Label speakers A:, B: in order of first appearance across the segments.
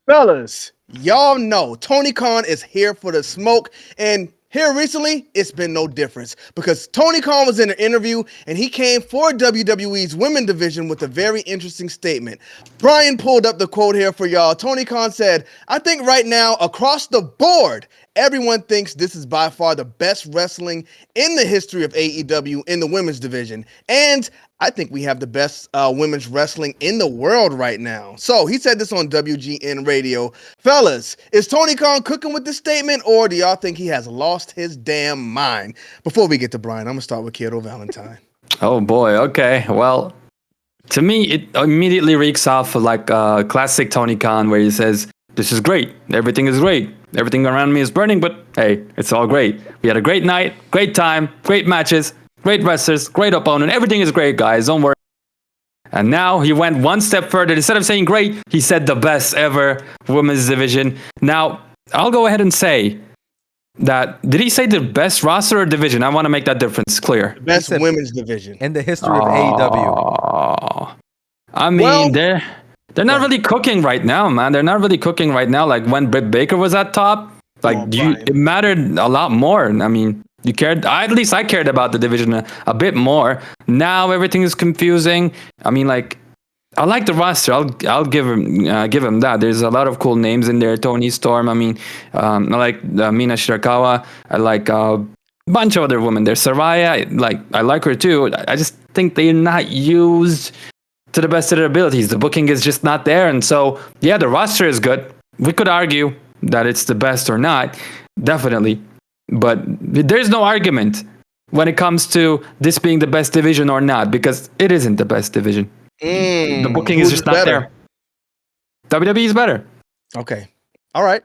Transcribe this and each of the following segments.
A: Fellas, y'all know Tony Khan is here for the smoke, and here recently, it's been no difference because Tony Khan was in an interview and he came for WWE's women division with a very interesting statement. Brian pulled up the quote here for y'all. Tony Khan said, I think right now, across the board, everyone thinks this is by far the best wrestling in the history of AEW in the women's division. And I think we have the best women's wrestling in the world right now. So he said this on WGN radio. Fellas, is Tony Khan cooking with this statement, or do y'all think he has lost his damn mind? Before we get to Brian, I'm going to start with Kiddo Valentine.
B: Oh boy, okay. Well, to me, it immediately reeks off of like classic Tony Khan where he says, this is great. Everything is great. Everything around me is burning, but hey, it's all great. We had a great night, great time, great matches, great wrestlers, great opponent. Everything is great, guys. Don't worry. And now he went one step further. Instead of saying great, he said the best ever women's division. Now, I'll go ahead and say that, did he say the best roster or division? I want to make that difference clear.
A: The best women's division.
C: In the history of AEW.
B: I mean, they're not really cooking right now, man. They're not really cooking right now. Like when Britt Baker was at top, like it mattered a lot more. I mean, you cared. At least I cared about the division a bit more. Now everything is confusing. I mean, like, I like the roster. I'll give him that. There's a lot of cool names in there. Toni Storm. I mean, I like Mina Shirakawa. I like a bunch of other women. There's Saraya. I like her too. I just think they're not used to the best of their abilities. The booking is just not there. And so, yeah, the roster is good. We could argue that it's the best or not, definitely. But there's no argument when it comes to this being the best division or not, because it isn't the best division. The booking is just not there. WWE is better.
A: Okay. All right.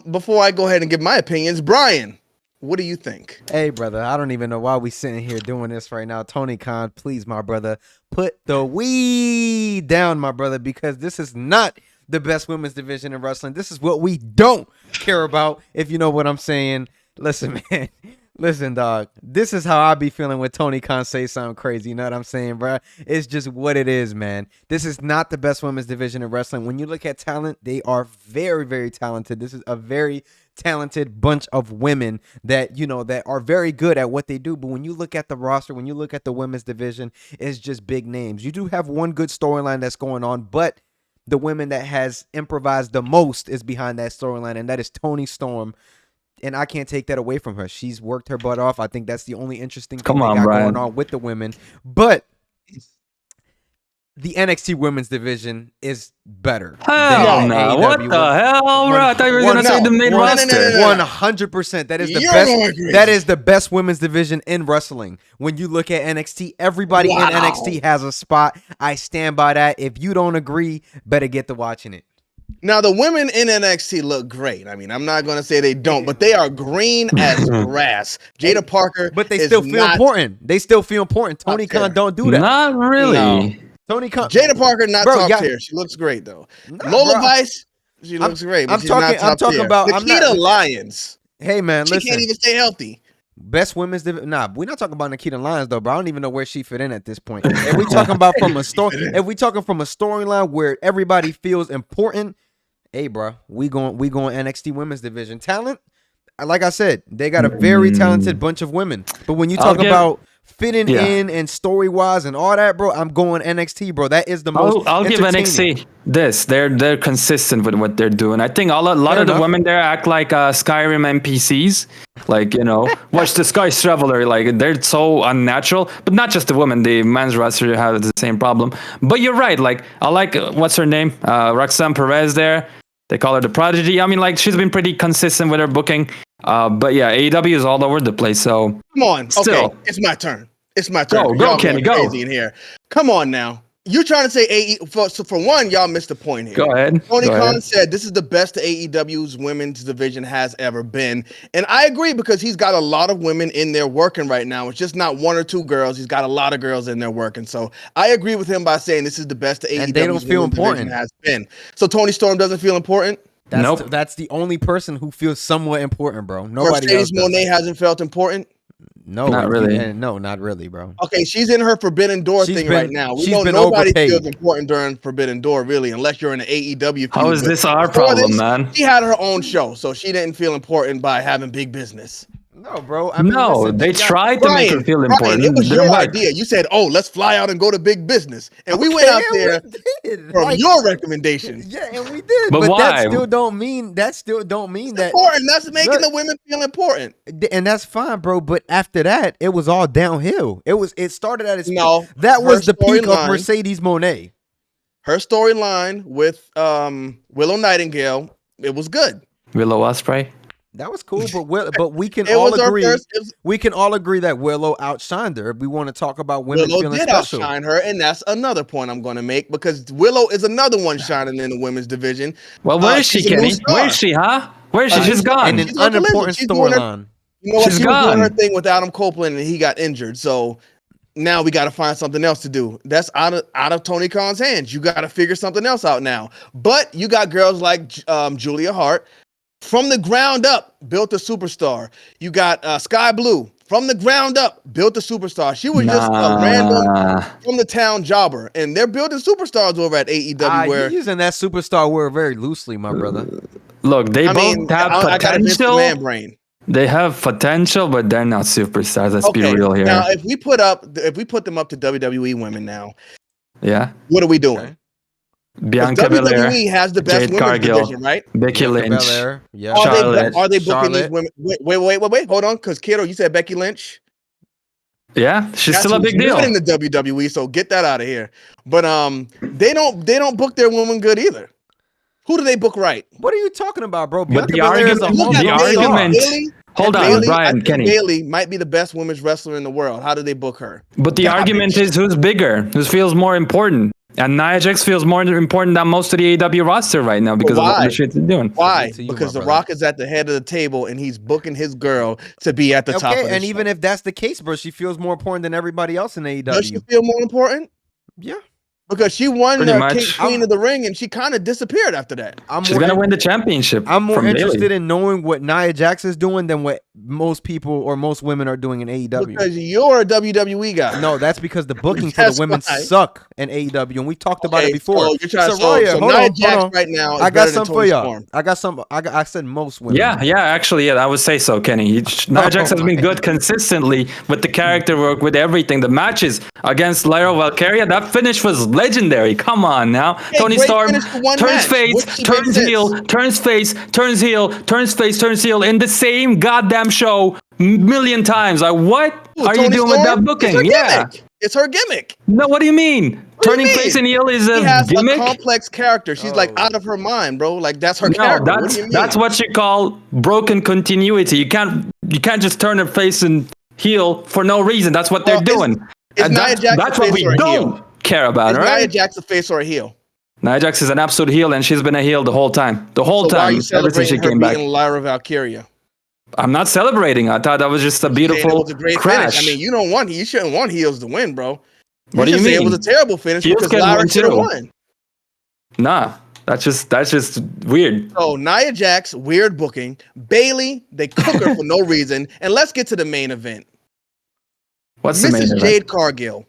A: Before I go ahead and give my opinions, Brian, what do you think?
C: Hey, brother, I don't even know why we sitting here doing this right now. Tony Khan, please, my brother, put the weed down, my brother, because this is not the best women's division in wrestling. This is what we don't care about, if you know what I'm saying. Listen, man. Listen, dog. This is how I be feeling when Tony Khan say something crazy. You know what I'm saying, bro? It's just what it is, man. This is not the best women's division in wrestling. When you look at talent, they are very, very talented. This is a very talented bunch of women that, you know, that are very good at what they do. But when you look at the roster, when you look at the women's division, it's just big names. You do have one good storyline that's going on, but the women that has improvised the most is behind that storyline, and that is Toni Storm. And I can't take that away from her. She's worked her butt off. I think that's the only interesting thing going on with the women. But the NXT women's division is better.
B: Hell no. What the hell, bro? I thought you were going to say the main roster.
C: 100%. That is the best. That is the best women's division in wrestling. When you look at NXT, everybody in NXT has a spot. I stand by that. If you don't agree, better get to watching it.
A: Now, the women in NXT look great. I mean, I'm not going to say they don't, but they are green as grass. Jada Parker,
C: but they still feel important. They still feel important. Tony Khan don't do that.
B: Not really.
A: No.
C: Tony Khan,
A: Jada Parker, not top tier. She looks great though. Lola Vice, she looks great. But I'm talking about Nikita Lyons.
C: Hey man, listen.
A: She can't even stay healthy.
C: Best women's division. Nah, we're not talking about Nikita Lyons though, bro. I don't even know where she fit in at this point. If we talking about from a storyline where everybody feels important, hey, bro, we going NXT women's division. Talent, like I said, they got a very talented bunch of women. But when you talk about fitting in and story wise and all that, bro, I'm going NXT, bro. That is the most.
B: I'll give NXT this. They're consistent with what they're doing. I think a lot of the women there act like Skyrim NPCs. Like, you know, watch the Sky Traveler. Like, they're so unnatural. But not just the women. The men's roster has the same problem. But you're right. Like, I like what's her name, Roxanne Perez there. They call her the Prodigy. I mean, like, she's been pretty consistent with her booking. But yeah, AEW is all over the place. So
A: come on, okay, it's my turn. It's my turn.
B: Go, Kenny, go.
A: Crazy in here. Come on now. You're trying to say so for one, y'all missed the point here.
B: Go ahead.
A: Tony Khan said this is the best AEW's women's division has ever been. And I agree because he's got a lot of women in there working right now. It's just not one or two girls. He's got a lot of girls in there working. So I agree with him by saying this is the best AEW's women's division has been. So Toni Storm doesn't feel important?
C: That's the only person who feels somewhat important, bro. Nobody
A: Mercedes Moné hasn't felt important?
C: No,
B: Not really.
C: No, not really, bro.
A: Okay, she's in her Forbidden Door
C: She's
A: thing
C: been-
A: right now. We
C: she's
A: know
C: been
A: nobody
C: overpaid.
A: feels important during Forbidden Door, really, unless you're in an AEW feud.
B: How is
A: But
B: this our
A: before
B: problem,
A: this,
B: man?
A: She had her own show, so she didn't feel important by having big business.
C: No, bro. I mean,
B: No,
C: listen,
B: they
C: she got-
B: tried to make her feel important.
A: it was
B: Didn't
A: your
B: work.
A: idea. You said, "Oh, let's fly out and go to big business," and we went
C: Okay,
A: out
C: and
A: there
C: we did.
A: from
C: Like,
A: your recommendation.
C: yeah, and we did.
B: But
C: But
B: why?
C: that still don't mean that
A: Important. That's making
C: Look,
A: the women feel important.
C: and that's fine, bro. But after that, it was all downhill. It started at its
A: No,
C: peak. That was
A: her
C: the peak of
A: storyline-
C: Mercedes Moné.
A: Her storyline with Willow Nightingale, it was good.
B: Willow Ospreay.
C: That was cool, but we can
A: It
C: all
A: was her
C: agree.
A: first.
C: We can all agree that Willow outshined her. If we want to talk about women
A: Willow
C: feeling
A: did
C: special.
A: outshine her, and that's another point I'm going to make because Willow is another one shining in the women's division.
B: Well, where is she,
A: she's a new
B: Kenny?
A: star.
B: Where is she, huh? Where is she? She's gone.
C: And an
A: She's on Collision.
C: unimportant
A: She's doing her-
C: storyline.
A: You know what?
B: She's
A: She was doing her
B: gone.
A: thing with Adam Copeland, and he got injured. So now we got to find something else to do. That's out of Tony Khan's hands. You got to figure something else out now. But you got girls like Julia Hart. From the ground up, built a superstar. You got Sky Blue. From the ground up, built a superstar. She was just a random from the town jobber. And they're building superstars over at AEW
C: You're
A: where
C: using that superstar word very loosely, my brother.
B: Look, they both have
A: I got a Vince
B: potential.
A: McMahon brain.
B: They have potential, but they're not superstars. Let's be real here.
A: Now if we put them up to WWE women now,
B: Yeah.
A: what are we doing?
C: Okay.
B: Bianca
A: WWE
B: Belair,
A: has the best
B: Jade
A: women's
B: Cargill,
A: division, right?
B: Becky
C: Bianca
B: Lynch.
C: Belair, yeah.
B: Charlotte.
A: Are they booking
C: Charlotte.
A: these women? Wait. Hold on, because Kiddo, you said Becky Lynch.
B: Yeah, she's
A: That's
B: still a
A: who's
B: big deal.
A: good in the WWE, so get that out of here. But they don't book their women good either. Who do they book right?
C: What are you talking about, bro?
B: But
C: Bianca
B: the
C: Belair is a
B: argument-
C: home
B: the
C: run star.
B: argument- Hold on,
A: I
B: Brian,
A: think
B: Kenny.
A: Bayley might be the best women's wrestler in the world. How do they book her?
B: But the argument is who's bigger, who feels more important. And Nia Jax feels more important than most of the AEW roster right now because of all
A: why?
B: the shit they're doing.
A: Why?
C: To you,
A: Because
C: my
A: The
C: brother.
A: Rock is at the head of the table and he's booking his girl to be at the top of
C: Okay,
A: the
C: and
A: show.
C: even if that's the case, bro, she feels more important than everybody else in AEW.
A: Does she feel more important?
C: Yeah.
A: Because she won
B: Pretty
A: the
B: much.
A: Queen of the Ring and she kind of disappeared after that.
B: She's gonna win the championship.
C: I'm more
B: from
C: interested
B: Bayley.
C: in knowing what Nia Jax is doing than what most people or most women are doing in AEW.
A: Because you're a WWE guy.
C: No, that's because the booking for
A: That's
C: the women
A: why.
C: suck in AEW, and we've talked about
A: Okay,
C: it before.
A: So you're trying
C: Soraya,
A: so
C: hold
A: Nia
C: on,
A: Jax
C: hold on.
A: right now is
C: I got
A: better than
C: something for
A: Toni
C: y'all.
A: Storm.
C: I got some. I said most women.
B: Yeah, actually, yeah, I would say so, Kenny. Nia Jax has been good consistently with the character work, with everything. The matches against Lyra Valkyria, that finish was legendary. Come on now. Tony
A: great
B: Storm
A: finish for one
B: turns
A: match.
B: face,
A: Which she
B: turns
A: makes
B: heel,
A: sense.
B: turns face, turns heel, turns face, turns heel in the same goddamn show million times. Like, what
A: Ooh,
B: are you
A: Toni
B: doing with
A: Storm?
B: that booking?
A: It's her
B: Yeah.
A: gimmick. It's her gimmick.
B: No, what do you mean?
A: What do you
B: Turning
A: mean?
B: face and heel is
A: She
B: a
A: has
B: gimmick?
A: a complex character. She's like
C: Oh.
A: out of her mind, bro. Like that's her
B: No,
A: character. What do you mean?
B: that's what you call broken continuity. You can't just turn her face and heel for no reason. That's what they're
A: Well,
B: doing.
A: is
B: And
A: Nia Jax
B: that's
A: a
B: what
A: face
B: we
A: or a
B: don't
A: heel?
B: care about,
A: Is
B: all
A: Nia
B: right?
A: Jax a face or a heel?
B: Nia Jax is an absolute heel, and she's been a heel the whole time. The whole
A: So why are
B: time,
A: you
B: ever since she
A: celebrating her
B: came back.
A: beating Lyra Valkyria?
B: I'm not celebrating. I thought that was just a
A: It
B: beautiful
A: was a great
B: crash.
A: finish. I mean, you shouldn't want heels to win, bro.
B: What do you
A: should say
B: mean?
A: It was a terrible finish
B: Heels
A: because
B: can
A: Lyra
B: win
A: should have
B: too.
A: won.
B: Nah, that's just weird.
A: So Nia Jax, weird booking. Bayley, they cook her for no reason. And let's get to the main event.
B: What's the main
A: Mrs.
B: event?
A: Jade Cargill.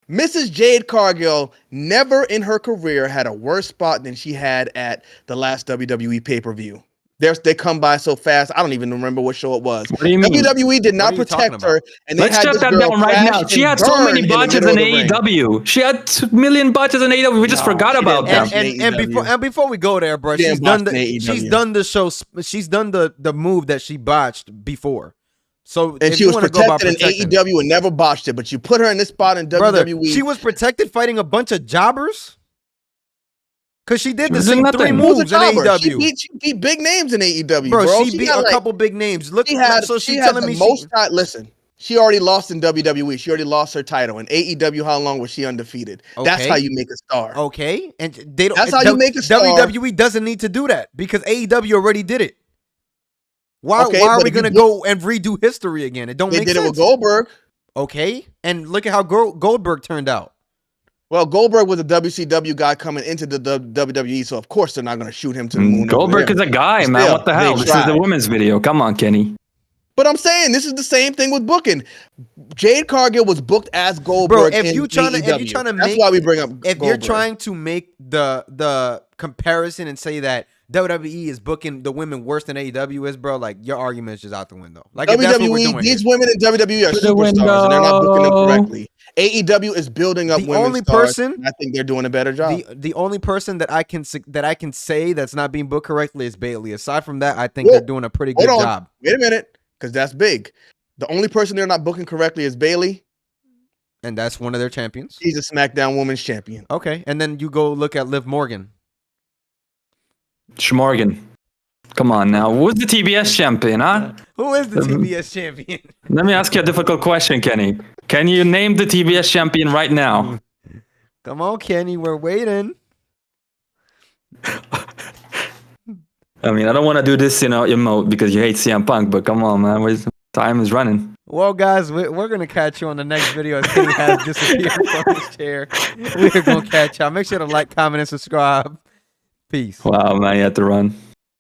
A: Mrs. Jade Cargill never in her career had a worse spot than she had at the last WWE pay-per-view. They come by so fast. I don't even remember what show it was.
B: What do you mean?
A: WWE did not
C: are you talking
A: protect her, and they
B: Let's
A: had
B: shut
A: this
B: that
A: girl
B: down right
A: crash
B: now. She
A: and
B: had so
A: burn
B: many
A: in the
B: botches
A: middle
B: in
A: of the ring.
B: AEW. She had 2 million botches in AEW. We just
A: No,
B: forgot
A: she
B: about
A: didn't.
B: them.
C: And before we go there, bro,
A: She
C: she's
A: didn't
C: done
A: botch
C: the
A: in
C: she's
A: AEW.
C: done the show. She's done the move that she botched before. So
A: And
C: if
A: she
C: you
A: was
C: wanna go about
A: protected in
C: protecting-
A: AEW and never botched it. But you put her in this spot in
C: brother.
A: WWE.
C: She was protected fighting a bunch of jobbers. Cause she did the
B: was doing
C: same three
B: nothing.
A: Who's a
C: moves in
A: jobber?
C: AEW.
A: She beat big names in AEW,
C: Bro,
A: bro.
C: she beat
A: got,
C: a
A: like,
C: couple big names. Look,
A: She had,
C: so
A: she
C: she's
A: had
C: telling
A: the
C: me
A: most time. Listen, she already lost in WWE. She already lost her title in AEW. How long was she undefeated? That's
C: Okay.
A: how you make a star.
C: okay, and they don't.
A: That's how you make a star.
C: WWE doesn't need to do that because AEW already did it. Why
A: Okay,
C: are
A: but
C: we
A: if you
C: gonna
A: do-
C: go and redo history again? It don't
A: They
C: make
A: did
C: sense.
A: it with Goldberg.
C: Okay, and look at how Goldberg turned out.
A: Well, Goldberg was a WCW guy coming into the WWE, so of course they're not going to shoot him to the moon. over
B: Goldberg
A: there.
B: is a guy, man.
A: Still,
B: What the hell?
A: they
B: This is the
A: tried.
B: women's video. Come on, Kenny.
A: But I'm saying this is the same thing with booking. Jade Cargill was booked as
C: Bro,
A: Goldberg
C: if
A: in
C: you trying to
A: AEW.
C: make,
A: that's why we bring up
C: if
A: Goldberg.
C: you're trying to make the comparison and say that WWE is booking the women worse than AEW is, bro, like your argument is just out the window. Like if that's what we're doing
A: these
C: here.
A: women in WWE are
B: To the
A: superstars and they're not booking them
B: window.
A: correctly. AEW is building up
C: The
A: women's
C: only
A: stars,
C: person-
A: and I think they're doing a better job.
C: The only person that I can say that's not being booked correctly is Bayley. Aside from that, I think they're doing a pretty good job.
A: Wait a minute, because that's big. The only person they're not booking correctly is Bayley.
C: And that's one of their champions.
A: She's a SmackDown Women's Champion.
C: Okay, and then you go look at Liv Morgan.
B: Schmorgan. Come on now. Who's the TBS champion, huh?
C: Who is the TBS champion?
B: Let me ask you a difficult question, Kenny. Can you name the TBS champion right now?
C: Come on, Kenny, we're waiting.
B: I mean, I don't want to do this, emote because you hate CM Punk, but come on, man. Time is running.
C: Well, guys, we're going to catch you on the next video as Kenny has disappeared from his chair. We're going to catch y'all. Make sure to like, comment, and subscribe. Peace.
B: Wow, man, you had to run.